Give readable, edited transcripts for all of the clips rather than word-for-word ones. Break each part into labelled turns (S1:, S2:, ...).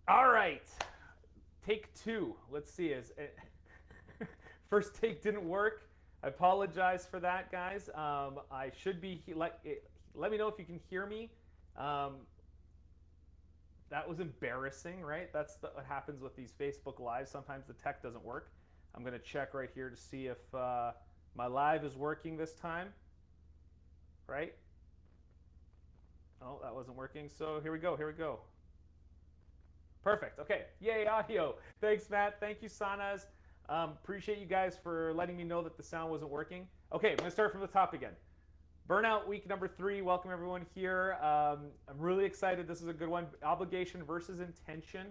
S1: All right, take two. Let's see. First take didn't work. I apologize for that, guys. I should be let me know if you can hear me. Um, that was embarrassing, right? What happens with these Facebook lives. Sometimes the tech doesn't work. I'm gonna check right here to see if my live is working this time. Right? Oh, that wasn't working. So here we go. Here we go. Perfect. Okay. Yay, audio. Thanks, Matt. Thank you, Sanas. Appreciate you guys for letting me know that the sound wasn't working. Okay, I'm going to start from the top again. Burnout week number 3. Welcome everyone here. I'm really excited. This is a good one. Obligation versus intention.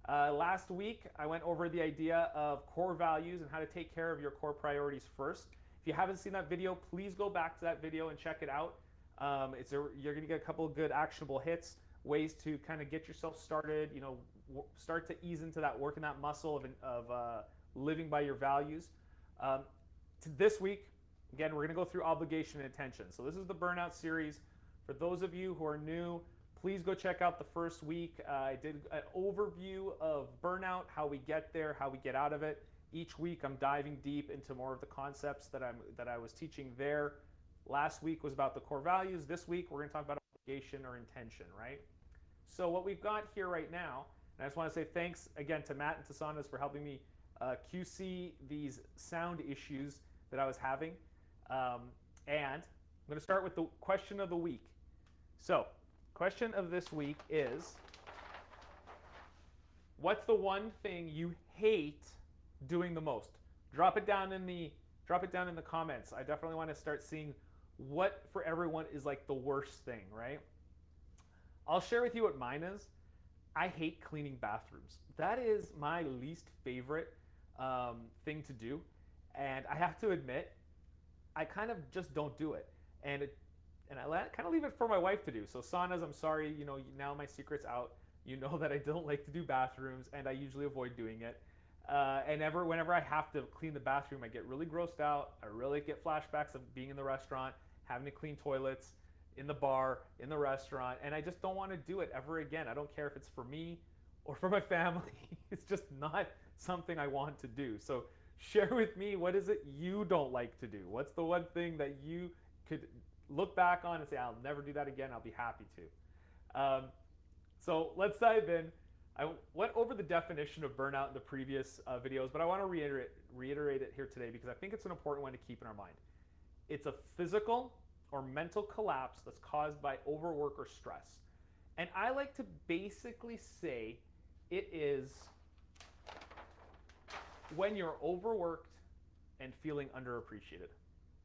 S1: Last week, I went over the idea of core values and how to take care of your core priorities first. If you haven't seen that video, please go back to that video and check it out. You're going to get a couple of good actionable hits, ways to kind of get yourself started. Start to ease into that, working that muscle of living by your values. This week, again, we're going to go through obligation and intention. So this is the Burnout series. For those of you who are new, please go check out the first week. I did an overview of burnout, how we get there, how we get out of it. Each week, I'm diving deep into more of the concepts that I was teaching there. Last week was about the core values. This week, we're going to talk about obligation or intention, right? So what we've got here right now, and I just want to say thanks again to Matt and to Sanas for helping me QC these sound issues that I was having. And I'm going to start with the question of the week. So, question of this week is, what's the one thing you hate doing the most? Drop it down in the comments. I definitely want to start seeing what for everyone is like the worst thing, right? I'll share with you what mine is. I hate cleaning bathrooms. That is my least favorite thing to do. And I have to admit, I kind of just don't do it. And I kind of leave it for my wife to do. So Sanas, I'm sorry, now my secret's out. You know that I don't like to do bathrooms, and I usually avoid doing it. Whenever I have to clean the bathroom, I get really grossed out. I really get flashbacks of being in the restaurant, having to clean toilets, in the bar, in the restaurant, and I just don't want to do it ever again. I don't care if it's for me or for my family. It's just not something I want to do. So share with me, what is it you don't like to do? What's the one thing that you could look back on and say, I'll never do that again, I'll be happy to. So let's dive in. I went over the definition of burnout in the previous videos, but I want to reiterate it here today because I think it's an important one to keep in our mind. It's a physical or mental collapse that's caused by overwork or stress. And I like to basically say it is when you're overworked and feeling underappreciated,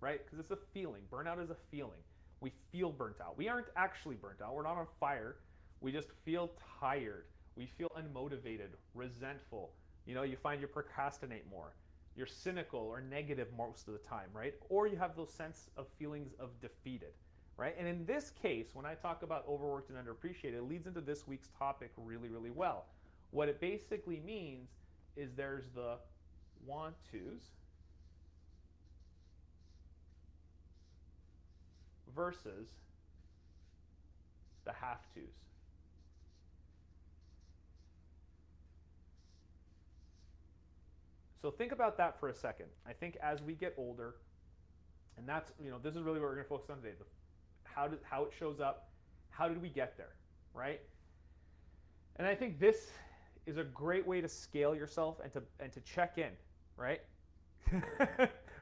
S1: right? Because it's a feeling. Burnout is a feeling. We feel burnt out. We aren't actually burnt out. We're not on fire. We just feel tired. We feel unmotivated, resentful. You find you procrastinate more. You're cynical or negative most of the time, right? Or you have those sense of feelings of defeated, right? And in this case, when I talk about overworked and underappreciated, it leads into this week's topic really, really well. What it basically means is there's the want tos versus the have tos. So think about that for a second. I think as we get older, and this is really what we're going to focus on today, how it shows up, how did we get there, right? And I think this is a great way to scale yourself and to check in, right?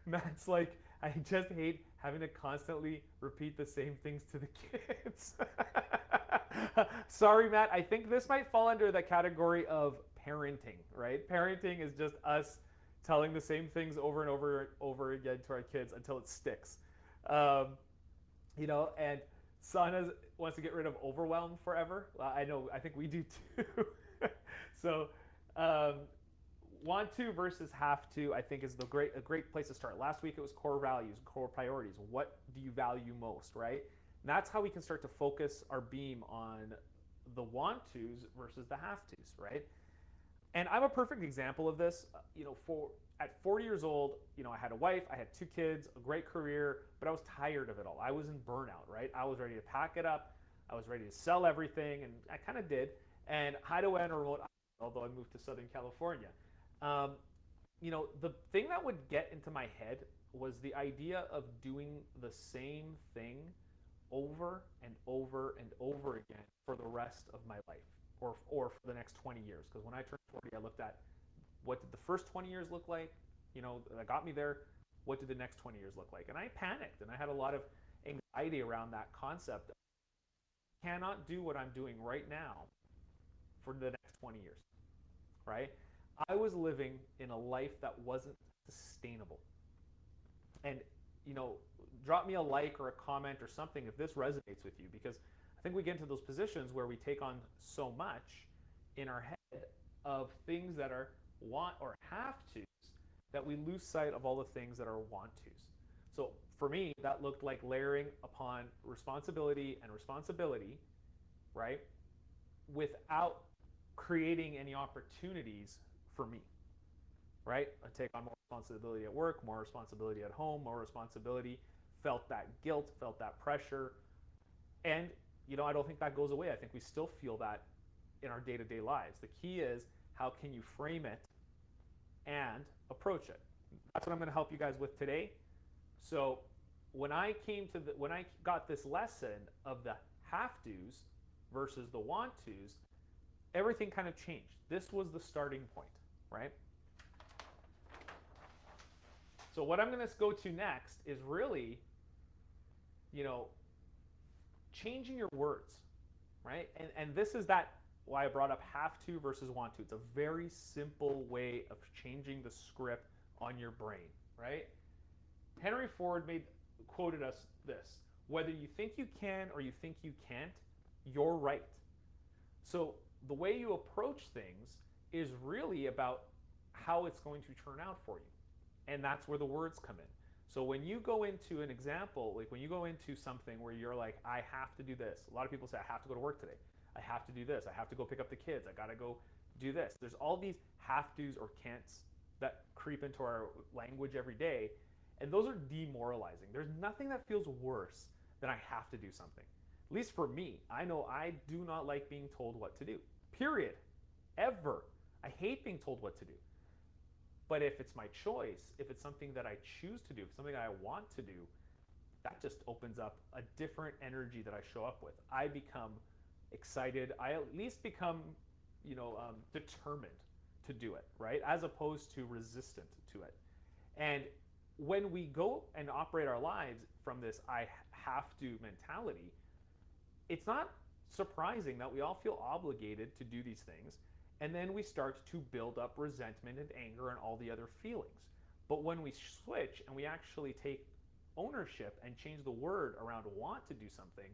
S1: Matt's like, I just hate having to constantly repeat the same things to the kids. Sorry, Matt. I think this might fall under the category of parenting, right? Parenting is just us telling the same things over and over again to our kids until it sticks. And Sana wants to get rid of overwhelm forever. I think we do too. So, want to versus have to, I think, is a great place to start. Last week it was core values, core priorities. What do you value most, right? And that's how we can start to focus our beam on the want tos versus the have tos, right? And I'm a perfect example of this. At 40 years old, I had a wife, I had 2 kids, a great career, but I was tired of it all. I was in burnout, right? I was ready to pack it up. I was ready to sell everything, and I kind of did. And how do I enter remote? Although I moved to Southern California, um, the thing that would get into my head was the idea of doing the same thing over and over and over again for the rest of my life, or for the next 20 years. Because when I turned 40, I looked at what did the first 20 years look like, that got me there. What did the next 20 years look like? And I panicked, and I had a lot of anxiety around that concept. I cannot do what I'm doing right now for the next 20 years, right? I was living in a life that wasn't sustainable. And, you know, drop me a like or a comment or something if this resonates with you, because I think we get into those positions where we take on so much in our head of things that are want or have tos, that we lose sight of all the things that are want tos. So for me, that looked like layering upon responsibility and responsibility, right? Without creating any opportunities for me, right? I take on more responsibility at work, more responsibility at home, more responsibility, felt that guilt, felt that pressure. And, I don't think that goes away. I think we still feel that in our day-to-day lives. The key is, how can you frame it and approach it? That's what I'm going to help you guys with today. So when I got this lesson of the have to's versus the want to's, everything kind of changed. This was the starting point, right? So what I'm going to go to next is really, changing your words, right? And this is why I brought up have to versus want to. It's a very simple way of changing the script on your brain, right? Henry Ford quoted us this: whether you think you can or you think you can't, you're right. So the way you approach things is really about how it's going to turn out for you. And that's where the words come in. So when you go into an example, like when you go into something where you're like, I have to do this. A lot of people say, I have to go to work today. I have to do this. I have to go pick up the kids. I got to go do this. There's all these have to's or can'ts that creep into our language every day. And those are demoralizing. There's nothing that feels worse than I have to do something. At least for me, I know I do not like being told what to do. Period. Ever. I hate being told what to do. But if it's my choice, if it's something that I choose to do, if it's something I want to do, that just opens up a different energy that I show up with. I become excited. I at least become, determined to do it, right? As opposed to resistant to it. And when we go and operate our lives from this I have to mentality, it's not surprising that we all feel obligated to do these things. And then we start to build up resentment and anger and all the other feelings. But when we switch and we actually take ownership and change the word around want to do something,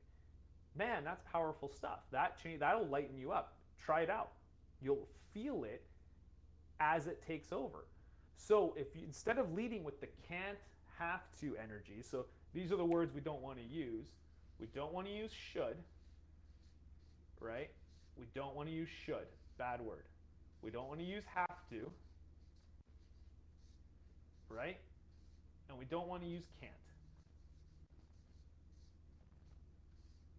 S1: man, that's powerful stuff. That'll lighten you up. Try it out. You'll feel it as it takes over. So instead of leading with the can't, have to energy, so these are the words we don't want to use. We don't want to use should, right? We don't want to use should. Bad word. We don't want to use have to, right? And we don't want to use can't.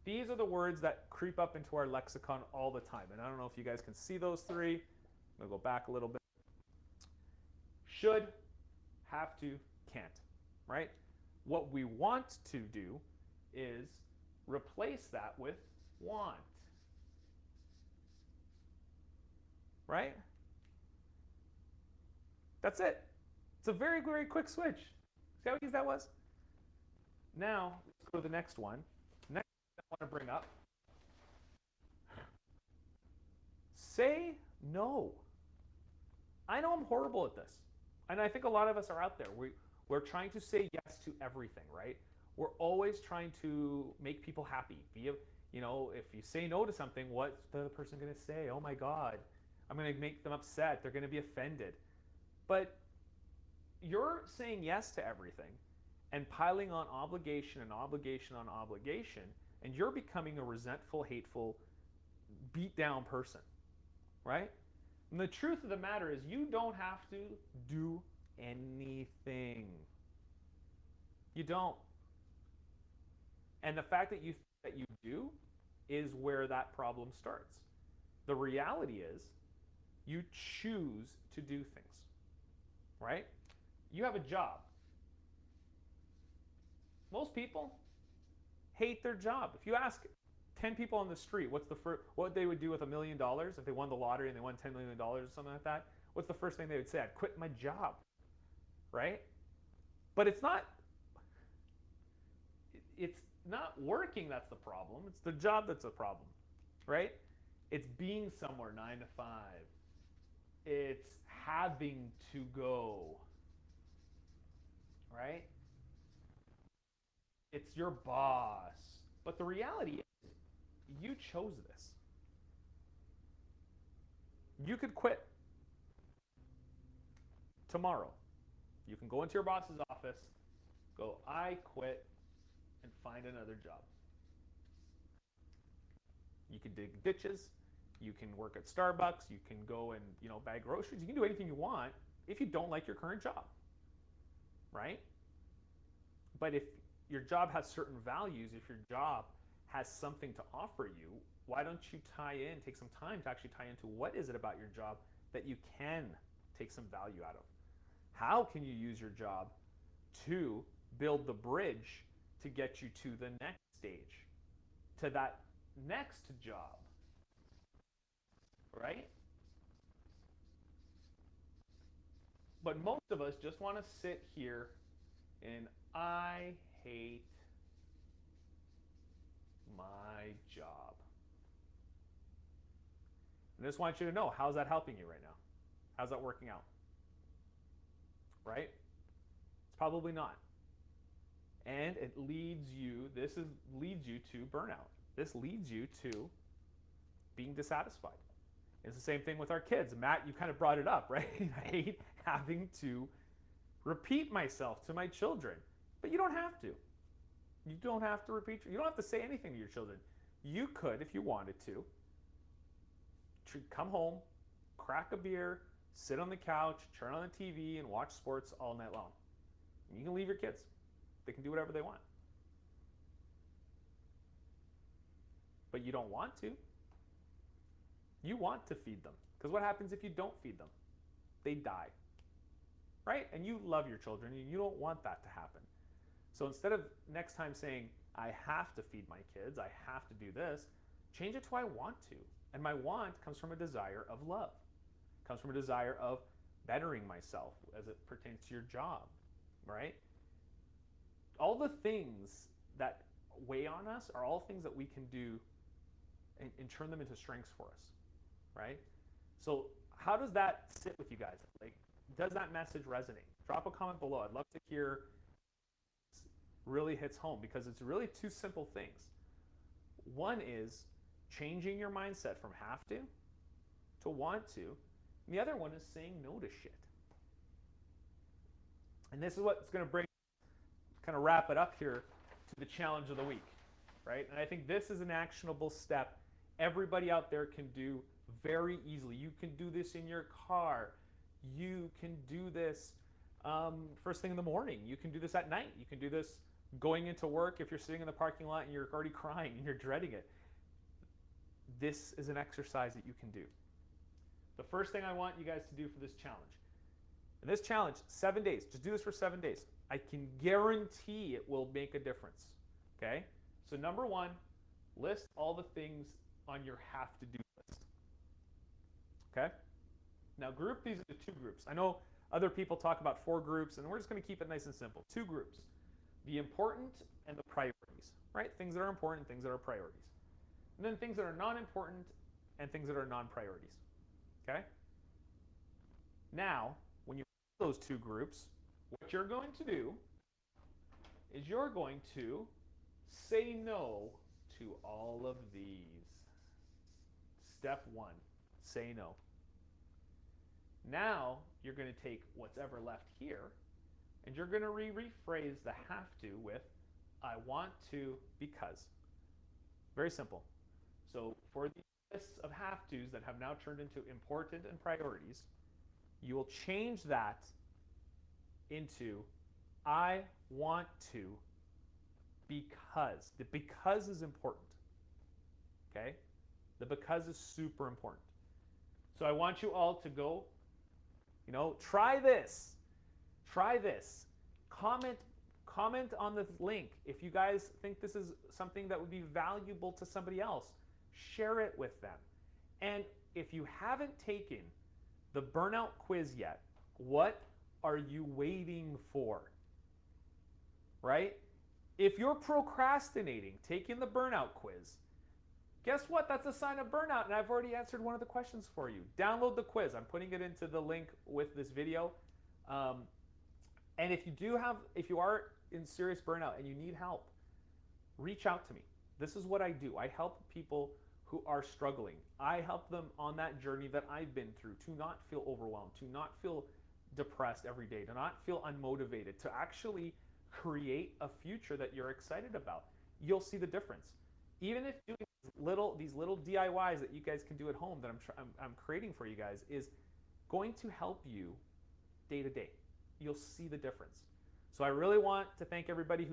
S1: These are the words that creep up into our lexicon all the time. And I don't know if you guys can see those three. I'm going to go back a little bit. Should, have to, can't, right? What we want to do is replace that with want. Right? That's it. It's a very, very quick switch. See how easy that was? Now, let's go to the next one. Next thing I want to bring up. Say no. I know I'm horrible at this. And I think a lot of us are out there. We're trying to say yes to everything, right? We're always trying to make people happy. If you say no to something, what's the other person going to say? Oh my God, I'm going to make them upset. They're going to be offended. But you're saying yes to everything and piling on obligation and obligation on obligation, and you're becoming a resentful, hateful, beat down person, right? And the truth of the matter is you don't have to do anything. You don't. And the fact that you do is where that problem starts. The reality is you choose to do things, right? You have a job. Most people hate their job. If you ask 10 people on the street what they would do with $1,000,000 if they won the lottery and they won $10 million or something like that, what's the first thing they would say? I'd quit my job, right? But it's not working that's the problem. It's the job that's the problem, right? It's being somewhere 9 to 5. It's having to go, right? It's your boss. But the reality is, you chose this. You could quit tomorrow. You can go into your boss's office, go, I quit, and find another job. You can dig ditches. You can work at Starbucks. You can go and bag groceries. You can do anything you want if you don't like your current job, right? But if your job has certain values, if your job has something to offer you, why don't you take some time to actually tie into what is it about your job that you can take some value out of? How can you use your job to build the bridge to get you to the next stage, to that next job, right? But most of us just want to sit here and I hate my job. And I just want you to know, how's that helping you right now? How's that working out? Right? It's probably not. And it leads you to burnout. This leads you to being dissatisfied. It's the same thing with our kids. Matt, you kind of brought it up, right? I hate having to repeat myself to my children. But you don't have to. You don't have to repeat. You don't have to say anything to your children. You could, if you wanted to, come home, crack a beer, sit on the couch, turn on the TV, and watch sports all night long. You can leave your kids. They can do whatever they want. But you don't want to. You want to feed them. Because what happens if you don't feed them? They die. Right? And you love your children, and you don't want that to happen. So instead of next time saying, I have to feed my kids, I have to do this, change it to I want to. And my want comes from a desire of love. It comes from a desire of bettering myself as it pertains to your job, right? All the things that weigh on us are all things that we can do and turn them into strengths for us, right? So how does that sit with you guys? Like, does that message resonate? Drop a comment below. I'd love to hear really hits home because it's really two simple things. One is changing your mindset from have to want to. And the other one is saying no to shit. And this is what's going to kind of wrap it up here to the challenge of the week, right? And I think this is an actionable step everybody out there can do very easily. You can do this in your car. You can do this first thing in the morning. You can do this at night. You can do this going into work if you're sitting in the parking lot and you're already crying and you're dreading it. This is an exercise that you can do. The first thing I want you guys to do for this challenge. And this challenge, 7 days. Just do this for 7 days. I can guarantee it will make a difference. Okay? So number one, list all the things on your have to do list. Okay? Now group these into two groups. I know other people talk about 4 groups, and we're just going to keep it nice and simple. 2 groups. The important and the priorities, right? Things that are important, things that are priorities. And then things that are non-important and things that are non-priorities. Okay? Now, when you have those 2 groups, what you're going to do is you're going to say no to all of these. Step 1, say no. Now, you're going to take what's ever left here, and you're going to rephrase the have to with, I want to because. Very simple. So for the lists of have tos that have now turned into important and priorities, you will change that into, I want to because. The because is important. Okay? The because is super important. So I want you all to go, try this. Try this. Comment on the link. If you guys think this is something that would be valuable to somebody else, share it with them. And if you haven't taken the burnout quiz yet, what are you waiting for? Right? If you're procrastinating taking the burnout quiz, guess what? That's a sign of burnout, and I've already answered one of the questions for you. Download the quiz. I'm putting it into the link with this video. And if you are in serious burnout and you need help, reach out to me. This is what I do. I help people who are struggling. I help them on that journey that I've been through to not feel overwhelmed, to not feel depressed every day, to not feel unmotivated, to actually create a future that you're excited about. You'll see the difference. Even if doing these little DIYs that you guys can do at home that I'm creating for you guys is going to help you day to day. You'll see the difference. So I really want to thank everybody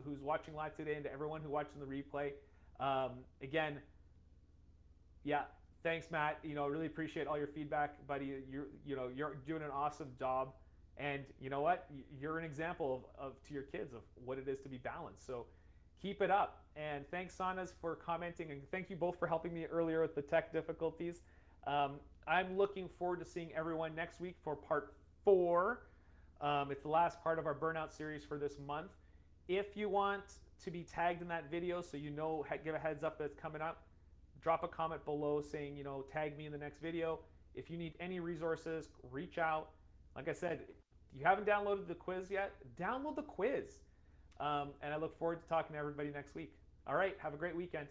S1: who's watching live today, and to everyone who watching the replay. Again, yeah, thanks, Matt. I really appreciate all your feedback, buddy. You're doing an awesome job, and you know what? You're an example of to your kids of what it is to be balanced. So keep it up. And thanks, Sanas, for commenting, and thank you both for helping me earlier with the tech difficulties. I'm looking forward to seeing everyone next week for part 4. It's the last part of our burnout series for this month. If you want to be tagged in that video so give a heads up that it's coming up, drop a comment below saying, tag me in the next video. If you need any resources, reach out. Like I said, if you haven't downloaded the quiz yet, download the quiz. And I look forward to talking to everybody next week. All right, have a great weekend.